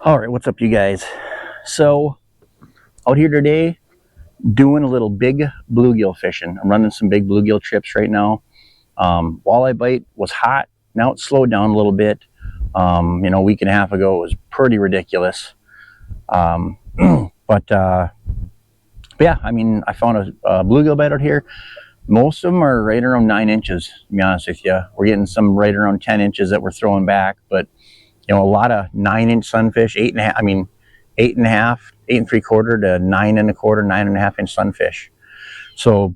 All right, what's up, you guys? So, out here today, doing a little big bluegill fishing. I'm running some big bluegill trips right now. Walleye bite was hot. Now it's slowed down a little bit. A week and a half ago, it was pretty ridiculous. But yeah, I mean, I found a bluegill bite out here. Most of them are right around 9 inches, to be honest with you. We're getting some right around 10 inches that we're throwing back, but a lot of 9-inch sunfish, 8.5. I mean, 8.5, 8 3/4 to 9 1/4, 9.5-inch sunfish. So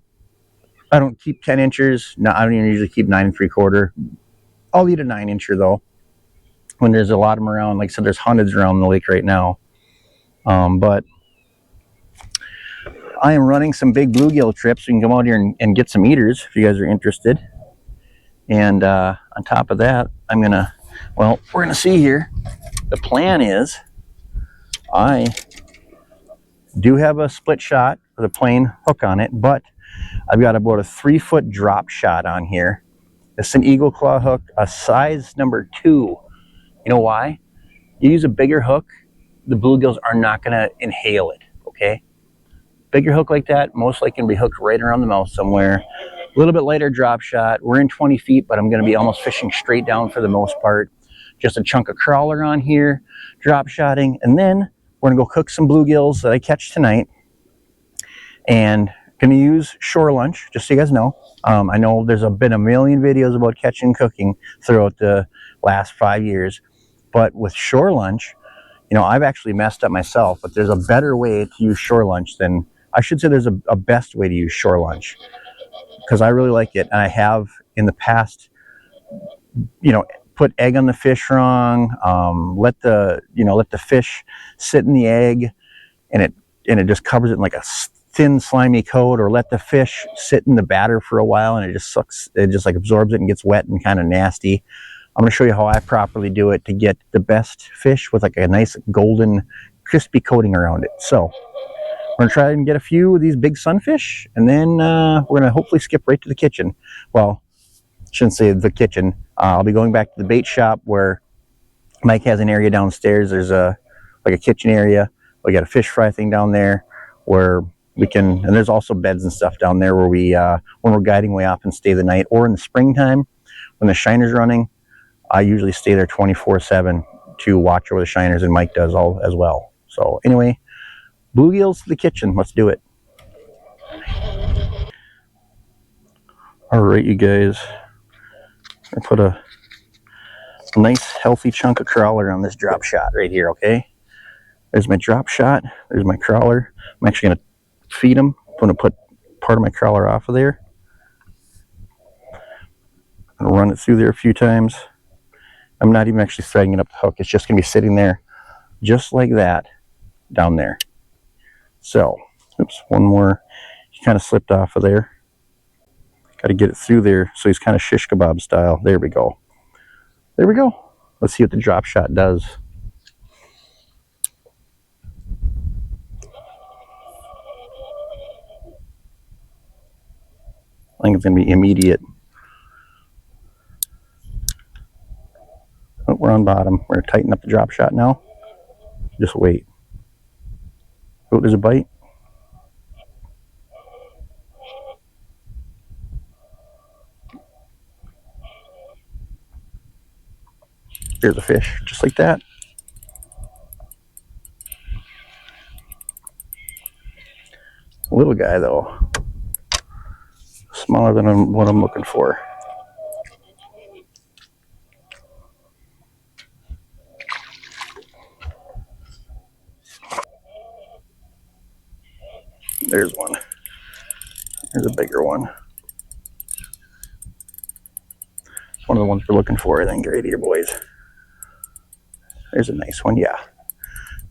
I don't keep 10 inches. No, I don't even usually keep 9 3/4. I'll eat a 9-incher though. When there's a lot of them around, like I said, there's hundreds around the lake right now. But I am running some big bluegill trips. So you can come out here and get some eaters if you guys are interested. And on top of that, we're gonna see here. The plan is, I do have a split shot with a plain hook on it, but I've got about a 3-foot drop shot on here. It's an eagle claw hook, a size number 2. You know why? You use a bigger hook, the bluegills are not gonna inhale it, okay? Bigger hook like that, most likely gonna be hooked right around the mouth somewhere. A little bit lighter drop shot. We're in 20 feet, but I'm gonna be almost fishing straight down for the most part. Just a chunk of crawler on here, drop shotting, and then we're gonna go cook some bluegills that I catch tonight. And gonna use shore lunch, just so you guys know. I know there's been a million videos about catching and cooking throughout the last 5 years, but with shore lunch, I've actually messed up myself, but there's a better way to use shore lunch than, I should say there's a best way to use shore lunch, because I really like it. And I have in the past, put egg on the fish wrong, let the fish sit in the egg, and it just covers it in like a thin slimy coat, or let the fish sit in the batter for a while and it just sucks, it just like absorbs it and gets wet and kind of nasty. I'm going to show you how I properly do it to get the best fish with like a nice golden crispy coating around it. So we're going to try and get a few of these big sunfish, and then we're going to hopefully skip right to the kitchen. Well, shouldn't say the kitchen. I'll be going back to the bait shop where Mike has an area downstairs. There's a kitchen area. We got a fish fry thing down there where we can, and there's also beds and stuff down there where we, when we're guiding, we often stay the night. Or in the springtime, when the shiner's running, I usually stay there 24/7 to watch over the shiners, and Mike does all as well. So anyway, bluegills to the kitchen. Let's do it. All right, you guys. I put a nice healthy chunk of crawler on this drop shot right here, okay? There's my drop shot. There's my crawler. I'm actually going to feed them. I'm going to put part of my crawler off of there. I'm going to run it through there a few times. I'm not even actually threading it up the hook. It's just going to be sitting there just like that down there. So, oops, one more. He kind of slipped off of there. Got to get it through there so he's kind of shish kebab style. There we go. There we go. Let's see what the drop shot does. I think it's going to be immediate. Oh, we're on bottom. We're going to tighten up the drop shot now. Just wait. Oh, there's a bite. There's a fish, just like that. Little guy though. Smaller than what I'm looking for. There's one. There's a bigger one. One of the ones we're looking for, I think, right here, boys. There's a nice one, yeah.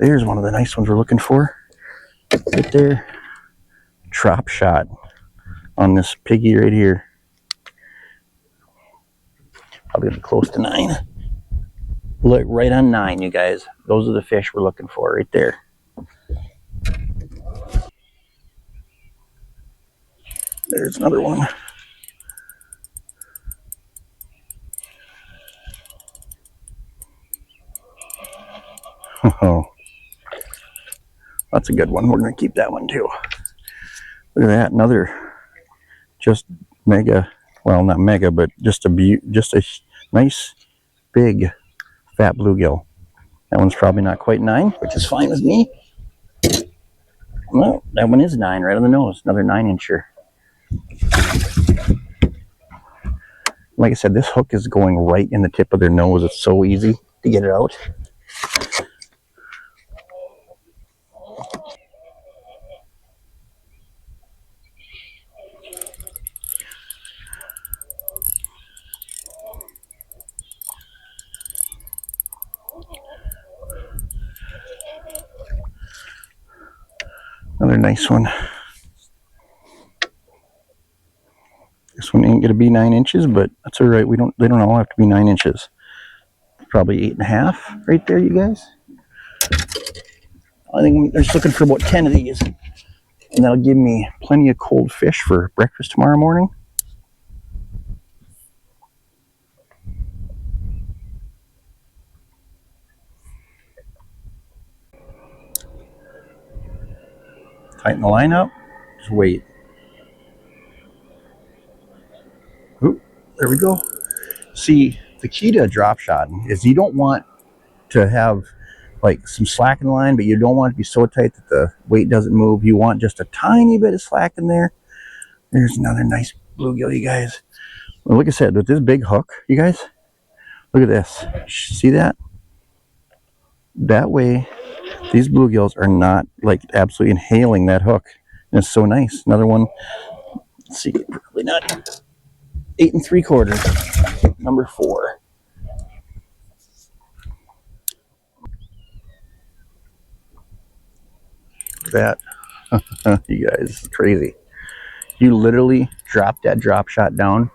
There's one of the nice ones we're looking for. Right there. Drop shot on this piggy right here. Probably gonna be close to 9. Look, right on 9, you guys. Those are the fish we're looking for right there. There's another one. Oh, that's a good one. We're going to keep that one too. Look at that, another just mega, well, not mega, but just a nice big fat bluegill. That one's probably not quite 9, which is fine with me. Well, that one is 9 right on the nose. Another 9-incher. Like I said, this hook is going right in the tip of their nose. It's so easy to get it out. Another nice one. This one ain't gonna be 9 inches, but that's all right. They don't all have to be 9 inches. Probably 8.5 right there, you guys. I think they're just looking for about 10 of these, and that'll give me plenty of cold fish for breakfast tomorrow morning. Tighten the line up. Just wait. Oop, there we go. See, the key to a drop shot is you don't want to have like some slack in the line, but you don't want it to be so tight that the weight doesn't move. You want just a tiny bit of slack in there. There's another nice bluegill, you guys. Well, like I said, with this big hook, you guys, look at this. See that? That way, these bluegills are not like absolutely inhaling that hook. And it's so nice. Another one. Let's see, probably not 8 3/4. Number 4. That, you guys, it's crazy. You literally drop that drop shot down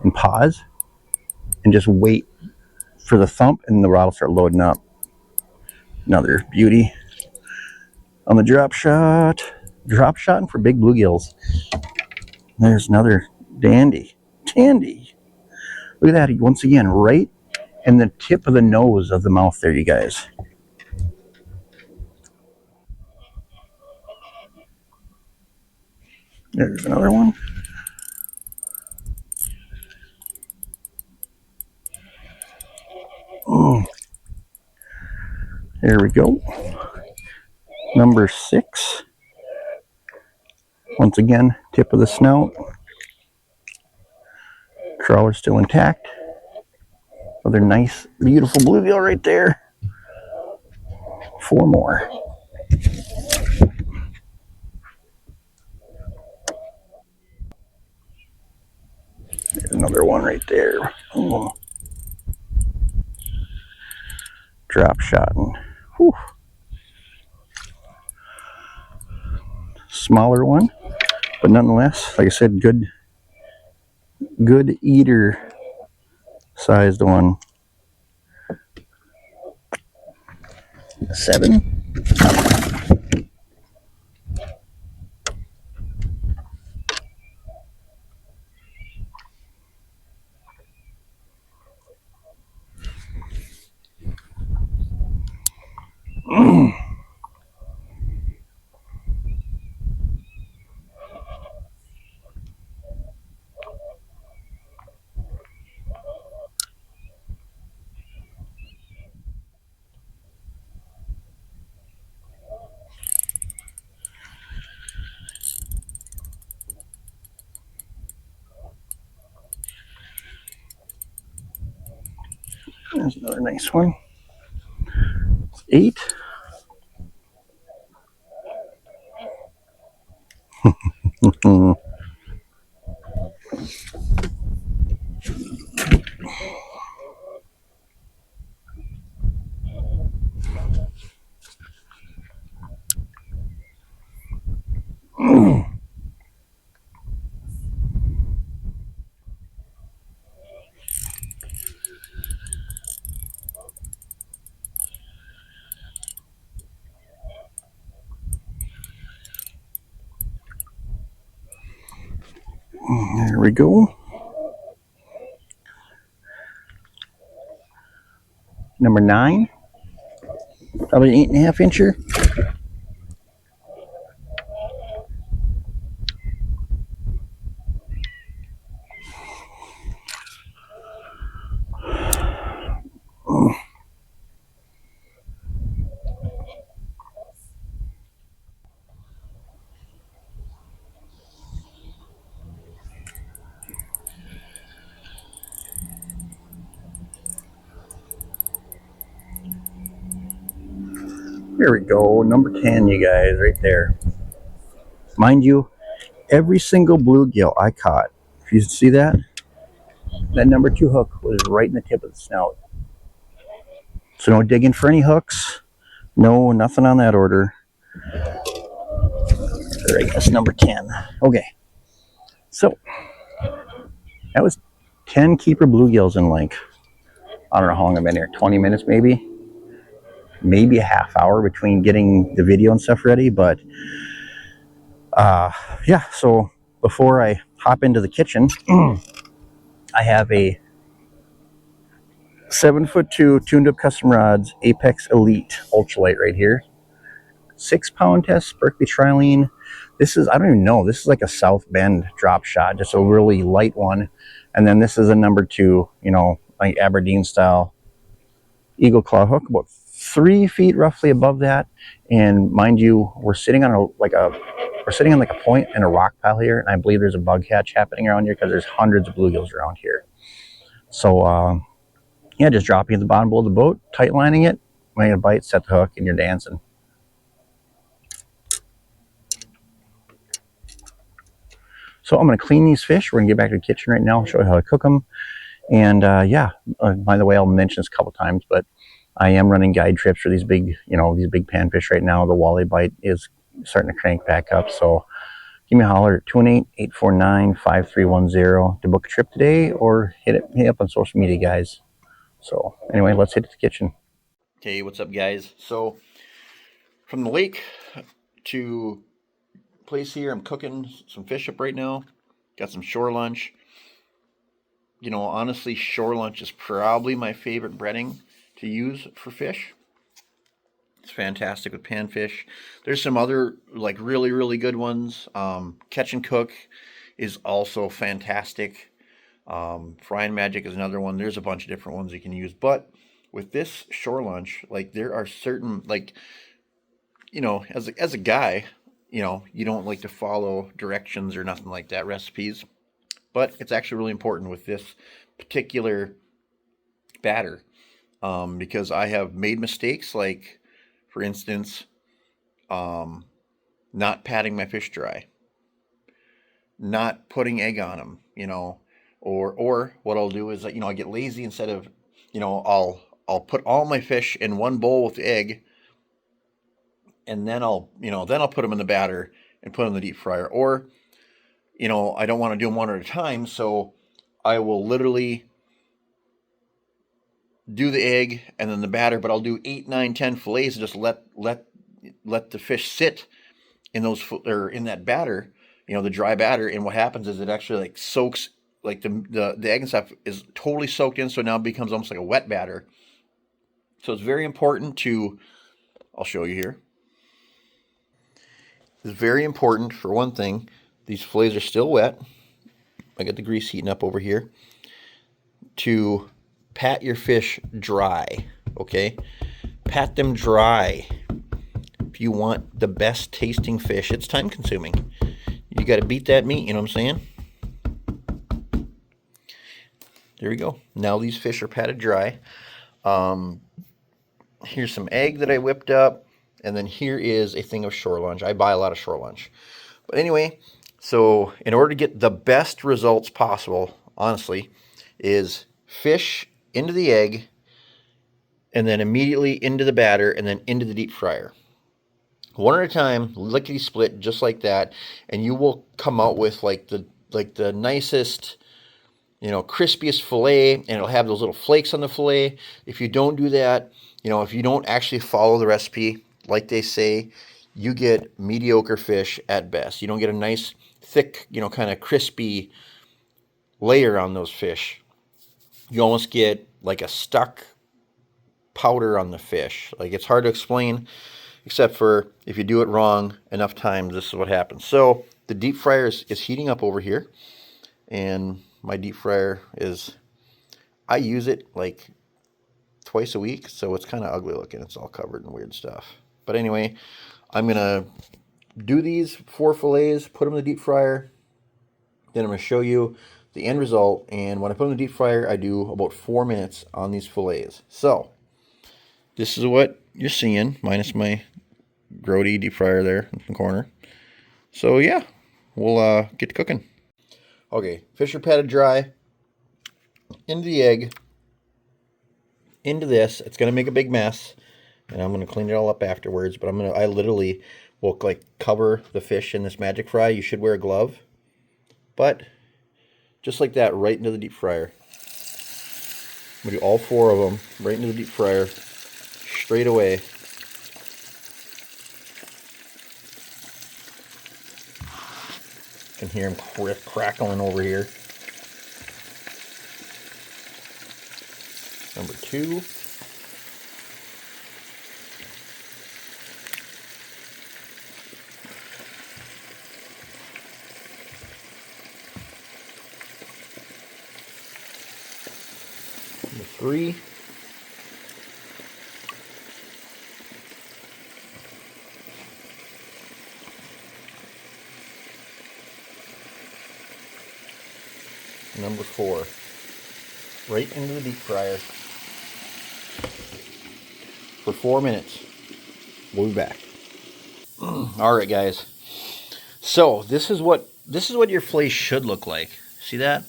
and pause and just wait for the thump, and the rod will start loading up. Another beauty on the drop shot. Drop shotting for big bluegills. There's another dandy. Look at that, once again, right in the tip of the nose of the mouth there, you guys. There's another one. Oh, there we go. Number 6. Once again, tip of the snout. Crawler still intact. Another nice, beautiful bluegill right there. 4 more. There's another one right there. Oh. Drop shotting. Whew. Smaller one, but nonetheless, like I said, good eater sized one. 7. There's another nice one. 8. There we go. Number 9. Probably an 8.5 incher. There we go, number 10, you guys, right there. Mind you, every single bluegill I caught, if you see that, that number 2 hook was right in the tip of the snout. So no digging for any hooks, no, nothing on that order. I guess number 10. Okay, so that was 10 keeper bluegills in like, I don't know how long I've been here, 20 minutes maybe a half hour between getting the video and stuff ready. But yeah, so before I hop into the kitchen, I have a 7'2" tuned up custom rods Apex Elite ultralight right here, 6-pound test Berkeley Trilene. This is, I don't even know, this is like a South Bend drop shot, just a really light one. And then this is a number 2, you know, like Aberdeen style eagle claw hook, about 3 feet roughly above that. And mind you, we're sitting on a point in a rock pile here, and I believe there's a bug hatch happening around here because there's hundreds of bluegills around here. So yeah, just dropping at the bottom below the boat, tight lining it, make a bite, set the hook, and you're dancing. So I'm going to clean these fish. We're going to get back to the kitchen right now, show you how to cook them. And yeah, by the way, I'll mention this a couple times, but I am running guide trips for these big, you know, these big panfish right now. The walleye bite is starting to crank back up. So give me a holler at 218-849-5310 to book a trip today, or hit up on social media, guys. So anyway, let's hit the kitchen. Okay, what's up, guys? So from the lake to place here, I'm cooking some fish up right now. Got some shore lunch. You know, honestly, shore lunch is probably my favorite breading to use for fish. It's fantastic with panfish. There's some other like really, really good ones. Catch and Cook is also fantastic. Frying Magic is another one. There's a bunch of different ones you can use. But with this shore lunch, like there are certain, like, you know, as a guy, you know, you don't like to follow directions or nothing like that, recipes. But it's actually really important with this particular batter, because I have made mistakes, like, for instance, not patting my fish dry, not putting egg on them, you know, or what I'll do is, you know, I get lazy. Instead of, you know, I'll put all my fish in one bowl with egg, and then I'll put them in the batter and put them in the deep fryer. Or, you know, I don't want to do them one at a time, so I will literally do the egg and then the batter, but I'll do 8, 9, 10 fillets and just let the fish sit in those, or in that batter, you know, the dry batter. And what happens is it actually like soaks, like the egg and stuff is totally soaked in, so now it becomes almost like a wet batter. So it's very important to, I'll show you here. It's very important, for one thing, these fillets are still wet. I got the grease heating up over here. To pat your fish dry, okay? Pat them dry. If you want the best tasting fish, it's time consuming. You got to beat that meat, you know what I'm saying? There we go. Now these fish are patted dry. Here's some egg that I whipped up, and then here is a thing of shore lunch. I buy a lot of shore lunch. But anyway, so in order to get the best results possible, honestly, is fish into the egg, and then immediately into the batter, and then into the deep fryer. One at a time, lickety split, just like that, and you will come out with like the nicest, you know, crispiest fillet, and it'll have those little flakes on the fillet. If you don't do that, you know, if you don't actually follow the recipe like they say, you get mediocre fish at best. You don't get a nice, thick, you know, kind of crispy layer on those fish. You almost get like a stuck powder on the fish. Like, it's hard to explain, except for if you do it wrong enough times, this is what happens. So the deep fryer is heating up over here, and my deep fryer is, I use it like twice a week, so it's kind of ugly looking. It's all covered in weird stuff. But anyway, I'm gonna do these 4 fillets, put them in the deep fryer. Then I'm gonna show you the end result. And when I put them in the deep fryer, I do about 4 minutes on these fillets. So this is what you're seeing, minus my grody deep fryer there in the corner. So yeah, we'll get to cooking. Okay, fish are patted dry. Into the egg. Into this. It's gonna make a big mess, and I'm gonna clean it all up afterwards. But I literally will like cover the fish in this MaNiaC fry. You should wear a glove, but just like that, right into the deep fryer. I'm gonna do all 4 of them right into the deep fryer, straight away. You can hear them crackling over here. Number 2. Number 3. Number 4. Right into the deep fryer for 4 minutes. We'll be back. All right, guys. So this is what your fillet should look like. See that?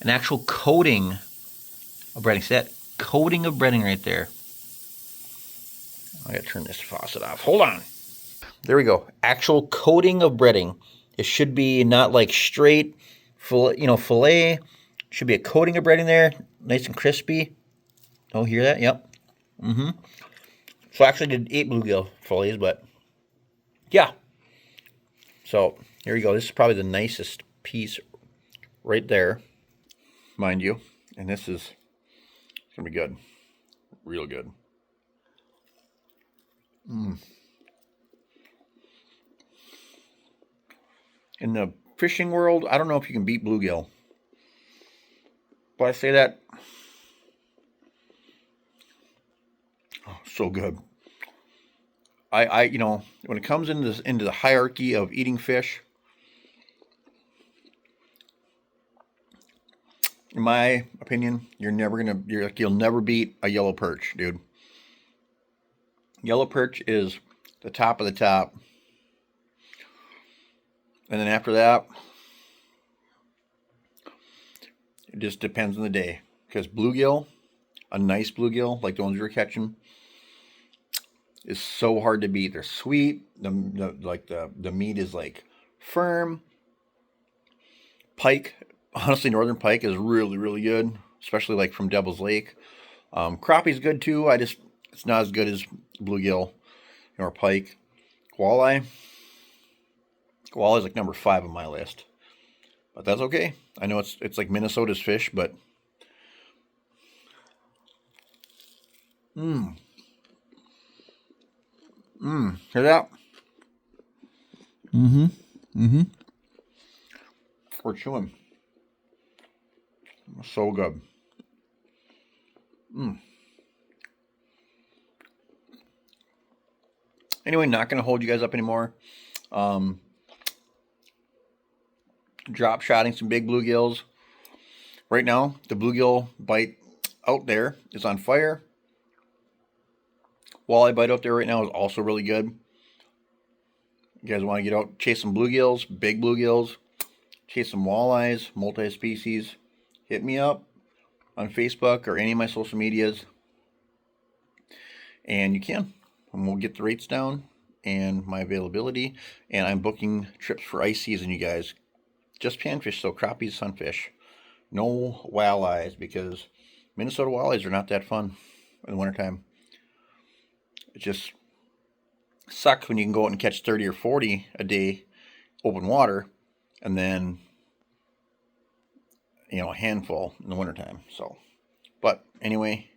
An actual coating of breading. See that coating of breading right there? I gotta turn this faucet off. Hold on. There we go. Actual coating of breading. It should be not like straight fillet. It should be a coating of breading there, nice and crispy. Oh, hear that? Yep. So I actually did 8 bluegill fillets, but yeah. So here you go. This is probably the nicest piece right there, mind you. And this is gonna be good, real good. In the fishing world, I don't know if you can beat bluegill, but I say that, oh, so good. I when it comes into the hierarchy of eating fish, in my opinion, you'll never beat a yellow perch, dude. Yellow perch is the top of the top. And then after that, it just depends on the day. Because bluegill, a nice bluegill, like the ones you're catching, is so hard to beat. They're sweet. The meat is like firm. Pike, honestly, northern pike is really, really good, especially like from Devil's Lake. Crappie's good too. It's not as good as bluegill or pike. Walleye is like number 5 on my list, but that's okay. I know it's like Minnesota's fish, but hear that? We're chewing. So good. Anyway, not going to hold you guys up anymore. Drop shotting some big bluegills. Right now, the bluegill bite out there is on fire. Walleye bite out there right now is also really good. You guys want to get out, chase some bluegills, big bluegills, chase some walleyes, multi-species, hit me up on Facebook or any of my social medias. And you can. And we'll get the rates down and my availability. And I'm booking trips for ice season, you guys. Just panfish, so crappies, sunfish. No walleyes, because Minnesota walleyes are not that fun in the wintertime. It just sucks when you can go out and catch 30 or 40 a day, open water, and then, a handful in the wintertime. So, but anyway,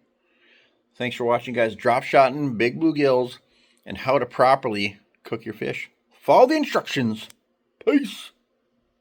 Thanks for watching, guys. Drop shotting big bluegills and how to properly cook your fish. Follow the instructions. Peace.